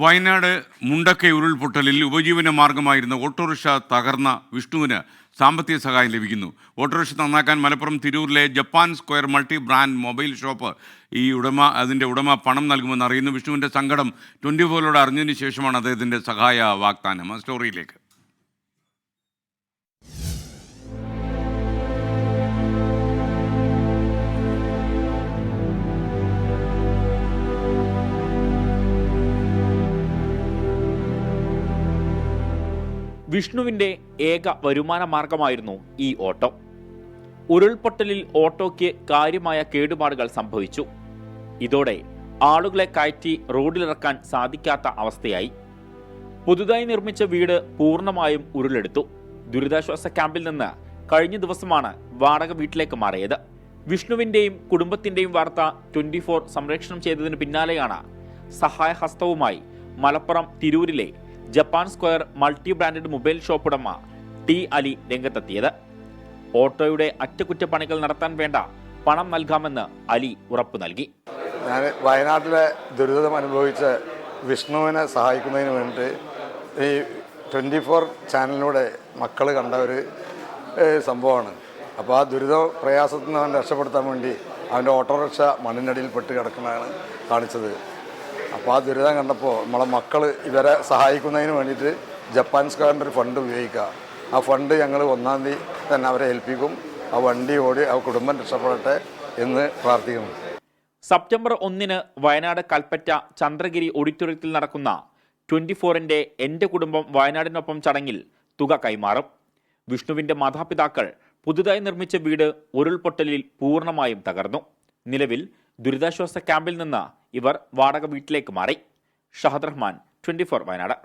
വയനാട് മുണ്ടക്കൈ ഉരുൾപൊട്ടലിൽ ഉപജീവന മാർഗമായിരുന്ന ഓട്ടോറിക്ഷ തകർന്ന വിഷ്ണുവിന് സാമ്പത്തിക സഹായം ലഭിക്കുന്നു. ഓട്ടോറിക്ഷ നന്നാക്കാൻ മലപ്പുറം തിരൂരിലെ Japan square multi brand mobile shop അതിൻ്റെ ഉടമ പണം നൽകുമെന്ന് അറിയുന്നു. വിഷ്ണുവിൻ്റെ സങ്കടം 24 അറിഞ്ഞതിന് ശേഷമാണ് അദ്ദേഹത്തിൻ്റെ സഹായ വാഗ്ദാനം. ആ സ്റ്റോറിയിലേക്ക്. വിഷ്ണുവിൻ്റെ ഏക വരുമാന മാർഗമായിരുന്നു ഈ ഓട്ടോ. ഉരുൾപൊട്ടലിൽ ഓട്ടോയ്ക്ക് കാര്യമായ കേടുപാടുകൾ സംഭവിച്ചു. ഇതോടെ ആളുകളെ കയറ്റി റോഡിലിറക്കാൻ സാധിക്കാത്ത അവസ്ഥയായി. പുതുതായി നിർമ്മിച്ച വീട് പൂർണ്ണമായും ഉരുളെടുത്തു. ദുരിതാശ്വാസ ക്യാമ്പിൽ നിന്ന് കഴിഞ്ഞ ദിവസമാണ് വാടക വീട്ടിലേക്ക് മാറിയത്. വിഷ്ണുവിൻ്റെയും കുടുംബത്തിൻ്റെയും വാർത്ത 24 സംപ്രേഷണം ചെയ്തതിന് പിന്നാലെയാണ് സഹായഹസ്തവുമായി മലപ്പുറം തിരൂരിലെ Japan square multi branded mobile shop ഉടമ ടി അലി രംഗത്തെത്തിയത്. ഓട്ടോയുടെ അറ്റകുറ്റപ്പണികൾ നടത്താൻ വേണ്ട പണം നൽകാമെന്ന് അലി ഉറപ്പു നൽകി. ഞാൻ വയനാട്ടിലെ ദുരിതം അനുഭവിച്ച വിഷ്ണുവിനെ സഹായിക്കുന്നതിന് വേണ്ടി ഈ 24 ചാനലിലൂടെ മക്കൾ കണ്ട ഒരു സംഭവമാണ്. അപ്പോൾ ആ ദുരിത പ്രയാസത്തിൽ നിന്ന് അവൻ രക്ഷപ്പെടുത്താൻ വേണ്ടി അവൻ്റെ ഓട്ടോറിക്ഷ മണ്ണിനടിയിൽ പെട്ട് കിടക്കുന്നതാണ് കാണിച്ചത്. അപ്പോൾ ആ ദുരിതം കണ്ടപ്പോൾ നമ്മളെ മക്കൾ ഇവരെ സഹായിക്കുന്നതിന് വേണ്ടിയിട്ട് ജപ്പാൻ സ്ക്വയറിൻ്റെ ഒരു ഫണ്ട് ഉപയോഗിക്കുക. ആ ഫണ്ട് ഞങ്ങൾ 1-ാം തീയതി തന്നെ അവരെ ഏൽപ്പിക്കും. ആ വണ്ടി ഓടി ആ കുടുംബം രക്ഷപ്പെടട്ടെ എന്ന് പ്രാർത്ഥിക്കുന്നു. സെപ്റ്റംബർ 1 വയനാട് കൽപ്പറ്റ ചന്ദ്രഗിരി ഓഡിറ്റോറിയത്തിൽ നടക്കുന്ന 24ന്റെ എൻ്റെ കുടുംബം വയനാടിനൊപ്പം ചടങ്ങിൽ തുക കൈമാറും. വിഷ്ണുവിൻ്റെ മാതാപിതാക്കൾ പുതുതായി നിർമ്മിച്ച വീട് ഉരുൾപൊട്ടലിൽ പൂർണ്ണമായും തകർന്നു. നിലവിൽ ദുരിതാശ്വാസ ക്യാമ്പിൽ നിന്ന് ഇവർ വാടക വീട്ടിലേക്ക് മാറി. ഷഹദ് റഹ്മാൻ, 24 വയനാട്.